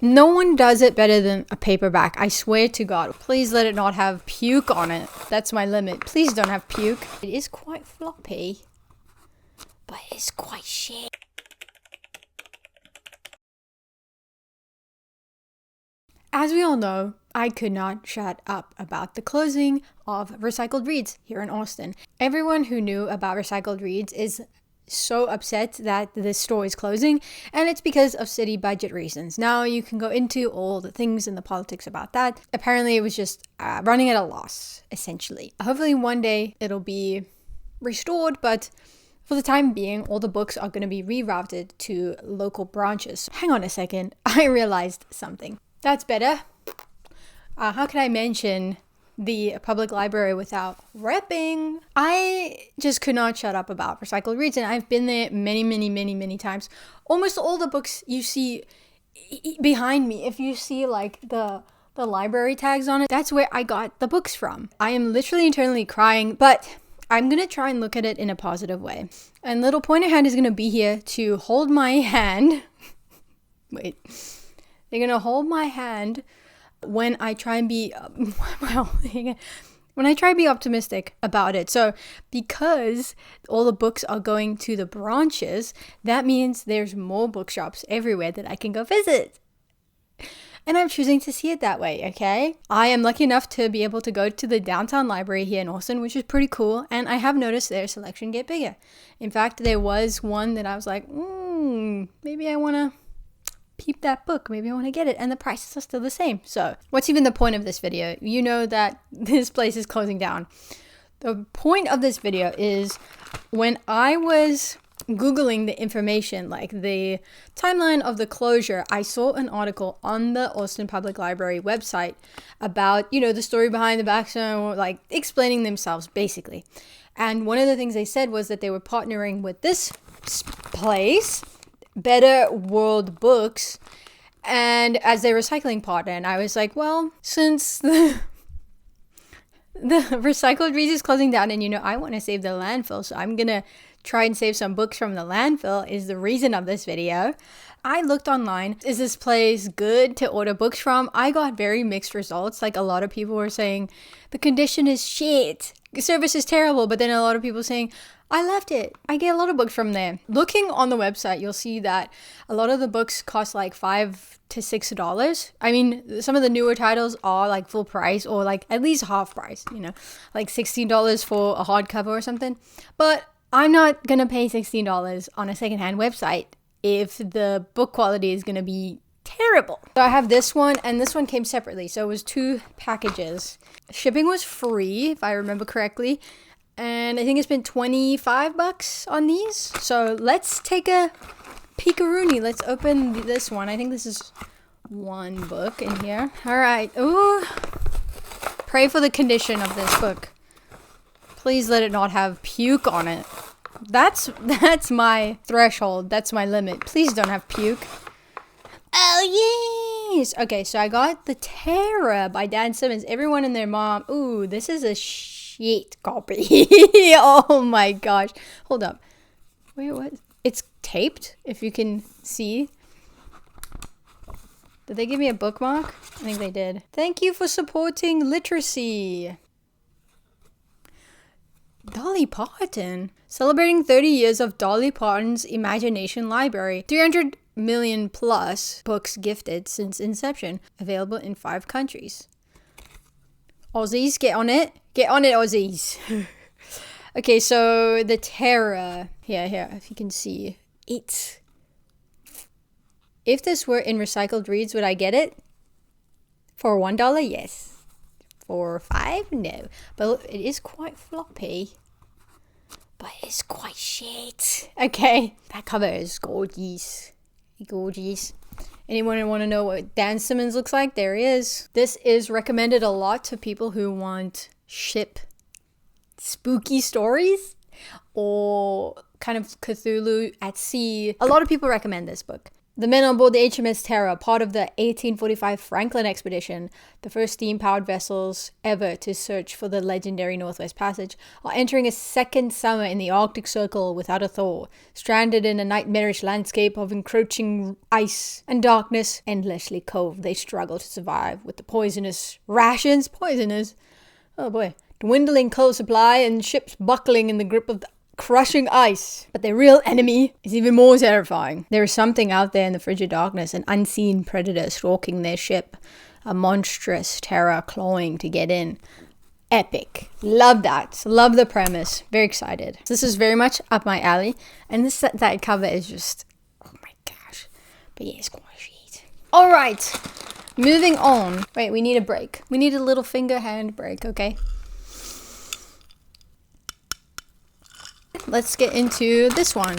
No one does it better than a paperback. I swear to God. Please let it not have puke on it. That's my limit. Please don't have puke. It is quite floppy, but it's quite shit. As we all know, I could not shut up about the closing of Recycled Reads here in Austin. Everyone who knew about Recycled Reads is so upset that this store is closing, and it's because of city budget reasons. Now you can go into all the things and the politics about that. Apparently it was just running at a loss, essentially. Hopefully one day it'll be restored, but for the time being, all the books are going to be rerouted to local branches. Hang on a second, I realized something. That's better. How can I mention the public library without repping? I just could not shut up about Recycled Reads, and I've been there many times. Almost all the books you see behind me, if you see like the library tags on it, that's where I got the books from. I am literally internally crying, but I'm gonna try and look at it in a positive way. And little pointer hand is gonna be here to hold my hand. Wait. They're gonna hold my hand when I try and be when I try to be optimistic about it. So because all the books are going to the branches, that means there's more bookshops everywhere that I can go visit. And I'm choosing to see it that way, okay? I am lucky enough to be able to go to the downtown library here in Austin, which is pretty cool, and I have noticed their selection get bigger. In fact, there was one that I was like, maybe I want to peep that book, maybe I want to get it, and the prices are still the same. So what's even the point of this video? You know that this place is closing down. The point of this video is when I was Googling the information, like the timeline of the closure, I saw an article on the Austin Public Library website about, the story behind the backstory, like explaining themselves basically. And one of the things they said was that they were partnering with this place, Better World Books, and as their recycling partner. And I was like, well, since the Recycled Reads is closing down, and I want to save the landfill, so I'm gonna try and save some books from the landfill, is the reason of this video. I looked online. Is this place good to order books from? I got very mixed results. Like, a lot of people were saying the condition is shit, the service is terrible, but then a lot of people saying, I loved it. I get a lot of books from there. Looking on the website, you'll see that a lot of the books cost like $5 to $6. I mean, some of the newer titles are like full price, or like at least half price, like $16 for a hardcover or something. But I'm not going to pay $16 on a secondhand website if the book quality is going to be terrible. So I have this one, and this one came separately. So it was 2 packages. Shipping was free, if I remember correctly. And I think it's been $25 on these. So let's take a peek-a-rooney. Let's open this one. I think this is one book in here. All right. Ooh. Pray for the condition of this book. Please let it not have puke on it. That's my threshold. That's my limit. Please don't have puke. Oh, yes. Okay, so I got The Terror by Dan Simmons. Everyone and their mom. Ooh, this is a shit copy. Oh my gosh. Hold up. Wait, what? It's taped, if you can see. Did they give me a bookmark? I think they did. Thank you for supporting literacy. Dolly Parton. Celebrating 30 years of Dolly Parton's Imagination Library. 300 million plus books gifted since inception. Available in 5 countries. Aussies, get on it. Get on it, Aussies. Okay, so The Terror. Here, if you can see it. If this were in Recycled Reads, would I get it? For $1, yes. For $5, no. But it is quite floppy. But it's quite shit. Okay, that cover is gorgeous. Gorgeous. Anyone want to know what Dan Simmons looks like? There he is. This is recommended a lot to people who want ship spooky stories or kind of Cthulhu at sea. A lot of people recommend this book. The men on board the HMS Terror, part of the 1845 Franklin expedition, the first steam-powered vessels ever to search for the legendary Northwest Passage, are entering a second summer in the Arctic Circle without a thaw, stranded in a nightmarish landscape of encroaching ice and darkness. Endlessly cold, they struggle to survive with the poisonous rations, oh boy, dwindling coal supply and ships buckling in the grip of the crushing ice. But their real enemy is even more terrifying. There is something out there in the frigid darkness, an unseen predator stalking their ship, a monstrous terror clawing to get in. Epic. Love that. Love the premise. Very excited. This is very much up my alley, and this that cover is just, oh my gosh. But yeah, it's quite sweet. All right, moving on. Wait, we need a break. We need a little finger hand break, okay? Let's get into this one.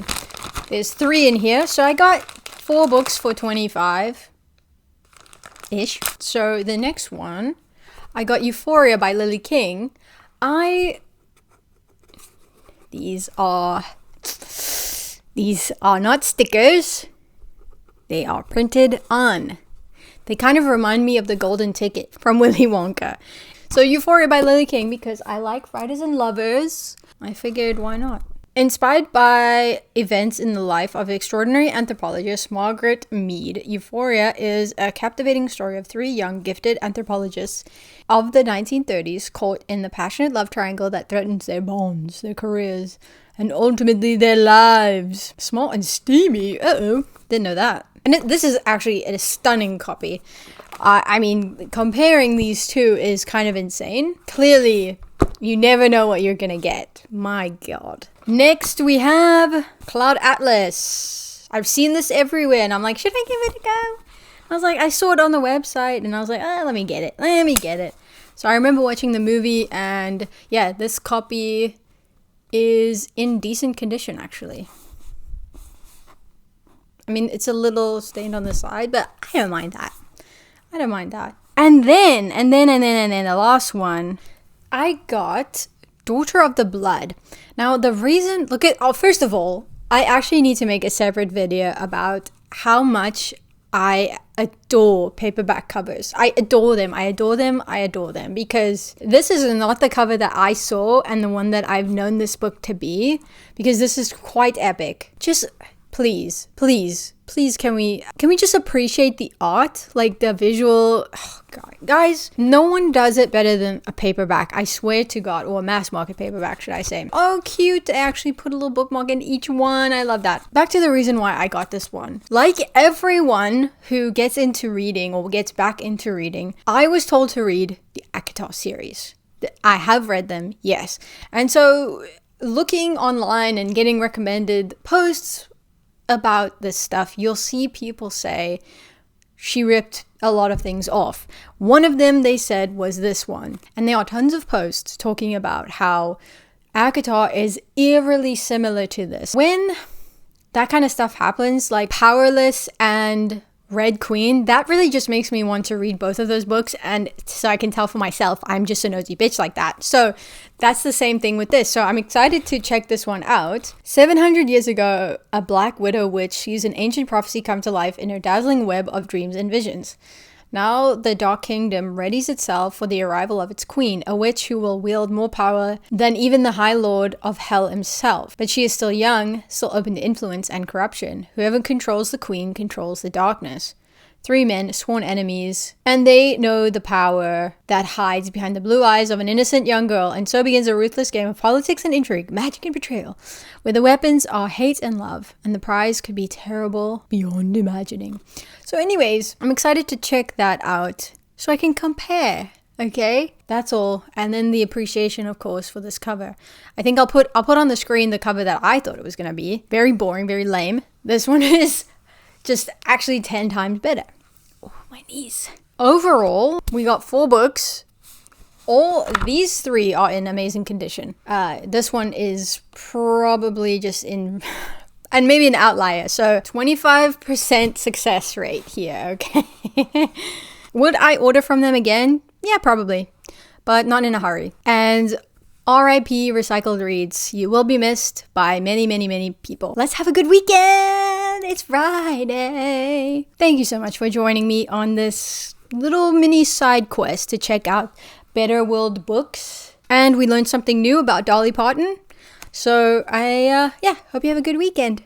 There's 3 in here, so I got 4 books for 25-ish. So the next one, I got Euphoria by Lily King. These are not stickers. They are printed on. They kind of remind me of the golden ticket from Willy Wonka. So Euphoria by Lily King, because I like writers and lovers, I figured why not. Inspired by events in the life of extraordinary anthropologist Margaret Mead, Euphoria is a captivating story of 3 young, gifted anthropologists of the 1930s caught in the passionate love triangle that threatens their bonds, their careers, and ultimately their lives. Small and steamy. Uh-oh. Didn't know that. And this is actually a stunning copy. I mean, comparing these two is kind of insane. Clearly, you never know what you're gonna get. My God. Next, we have Cloud Atlas. I've seen this everywhere, and I'm like, should I give it a go? I was like, I saw it on the website, and I was like, let me get it. So I remember watching the movie, and yeah, this copy is in decent condition, actually. I mean, it's a little stained on the side, but I don't mind that. And then the last one, I got Daughter of the Blood. Now, the reason, first of all, I actually need to make a separate video about how much I adore paperback covers. I adore them, because this is not the cover that I saw and the one that I've known this book to be, because this is quite epic. Just please, can we just appreciate the art, like the visual? Oh God, guys, no one does it better than a paperback, I swear to God, or a mass market paperback, should I say. Oh, cute. I actually put a little bookmark in each one. I love that. Back to the reason why I got this one. Like everyone who gets into reading or gets back into reading, I was told to read the ACOTAR series. I have read them, yes. And so looking online and getting recommended posts about this stuff, you'll see people say she ripped a lot of things off. One of them, they said, was this one. And there are tons of posts talking about how ACOTAR is eerily similar to this. When that kind of stuff happens, like Powerless and Red Queen, that really just makes me want to read both of those books, and so I can tell for myself I'm just a nosy bitch like that. So that's the same thing with this. So I'm excited to check this one out. 700 years ago, a black widow witch sees an ancient prophecy come to life in her dazzling web of dreams and visions. Now the Dark Kingdom readies itself for the arrival of its queen, a witch who will wield more power than even the High Lord of Hell himself. But she is still young, still open to influence and corruption. Whoever controls the queen controls the darkness. 3 men, sworn enemies, and they know the power that hides behind the blue eyes of an innocent young girl, and so begins a ruthless game of politics and intrigue, magic and betrayal, where the weapons are hate and love, and the prize could be terrible beyond imagining. So anyways, I'm excited to check that out so I can compare, okay? That's all. And then the appreciation, of course, for this cover. I think I'll put on the screen the cover that I thought it was going to be. Very boring, very lame. This one is just actually 10 times better. Oh, my knees. Overall, we got 4 books. All these 3 are in amazing condition. This one is probably just in, and maybe an outlier. So 25% success rate here, okay? Would I order from them again? Yeah, probably, but not in a hurry. And RIP Recycled Reads. You will be missed by many, many, many people. Let's have a good weekend! it's Friday. Thank you so much for joining me on this little mini side quest to check out Better World books. And we learned something new about Dolly Parton. So I hope you have a good weekend.